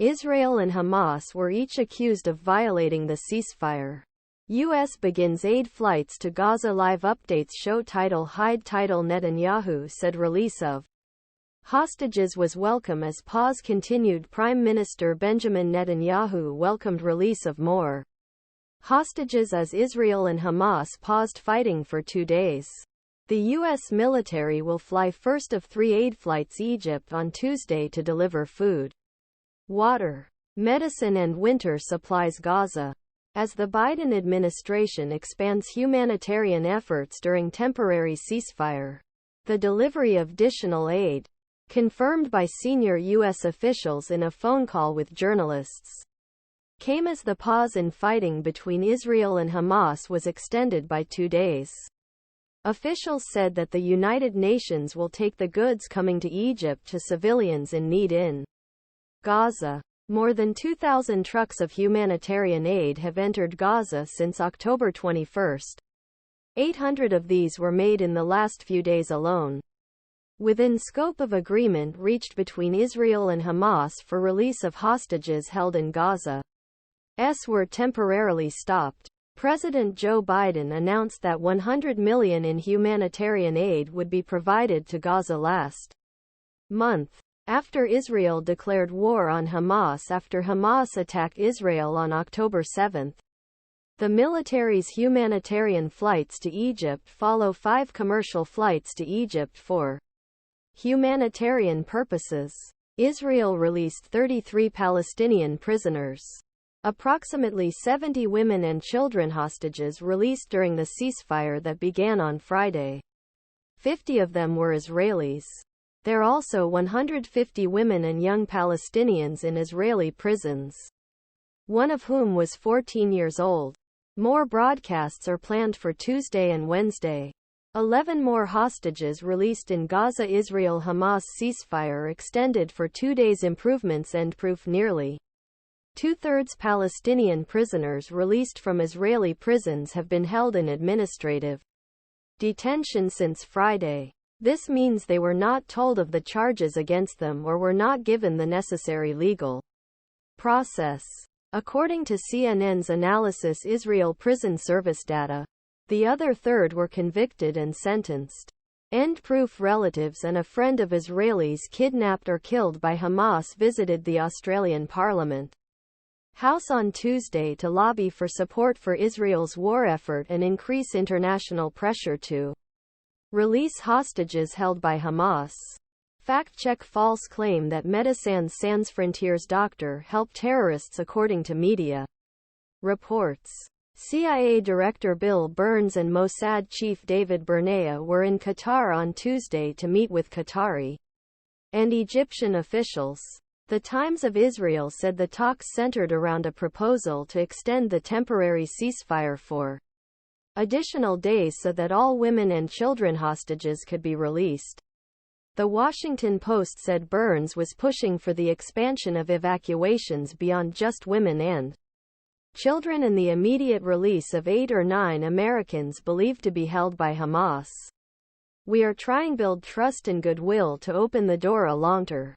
Israel and Hamas were each accused of violating the ceasefire. U.S. begins aid flights to Gaza. Live updates show title hide title Netanyahu said release of hostages was welcome as pause continued. Prime Minister Benjamin Netanyahu welcomed release of more hostages as Israel and Hamas paused fighting for 2 days. The U.S. military will fly first of 3 aid flights Egypt on Tuesday to deliver food, water, medicine and winter supplies Gaza. As the Biden administration expands humanitarian efforts during temporary ceasefire, the delivery of ditional aid, confirmed by senior U.S. officials in a phone call with journalists, came as the pause in fighting between Israel and Hamas was extended by 2 days. Officials said that the United Nations will take the goods coming to Egypt to civilians in need in Gaza. More than 2,000 trucks of humanitarian aid have entered Gaza since October 21. 800 of these were made in the last few days alone. Within scope of agreement reached between Israel and Hamas for release of hostages held in Gaza, were temporarily stopped. President Joe Biden announced that $100 million in humanitarian aid would be provided to Gaza last month, after Israel declared war on Hamas after Hamas attacked Israel on October 7. The military's humanitarian flights to Egypt follow 5 commercial flights to Egypt for humanitarian purposes. Israel released 33 Palestinian prisoners. Approximately 70 women and children hostages released during the ceasefire that began on Friday. 50 of them were Israelis. There are also 150 women and young Palestinians in Israeli prisons, one of whom was 14 years old. More broadcasts are planned for Tuesday and Wednesday. 11 more hostages released in Gaza Israel-Hamas ceasefire extended for 2 days. Improvements end proof. Nearly 2/3 Palestinian prisoners released from Israeli prisons have been held in administrative detention since Friday. This means they were not told of the charges against them or were not given the necessary legal process. According to CNN's analysis Israel Prison Service data, the other third were convicted and sentenced. End proof. Relatives and a friend of Israelis kidnapped or killed by Hamas visited the Australian Parliament House on Tuesday to lobby for support for Israel's war effort and increase international pressure to release hostages held by Hamas. Fact-check false claim that Médecins Sans Frontières doctor helped terrorists according to media reports. CIA Director Bill Burns and Mossad Chief David Barnea were in Qatar on Tuesday to meet with Qatari and Egyptian officials. The Times of Israel said the talks centered around a proposal to extend the temporary ceasefire for additional days so that all women and children hostages could be released. The Washington Post said Burns was pushing for the expansion of evacuations beyond just women and children and the immediate release of 8 or 9 Americans believed to be held by Hamas. We are trying to build trust and goodwill to open the door a long-ter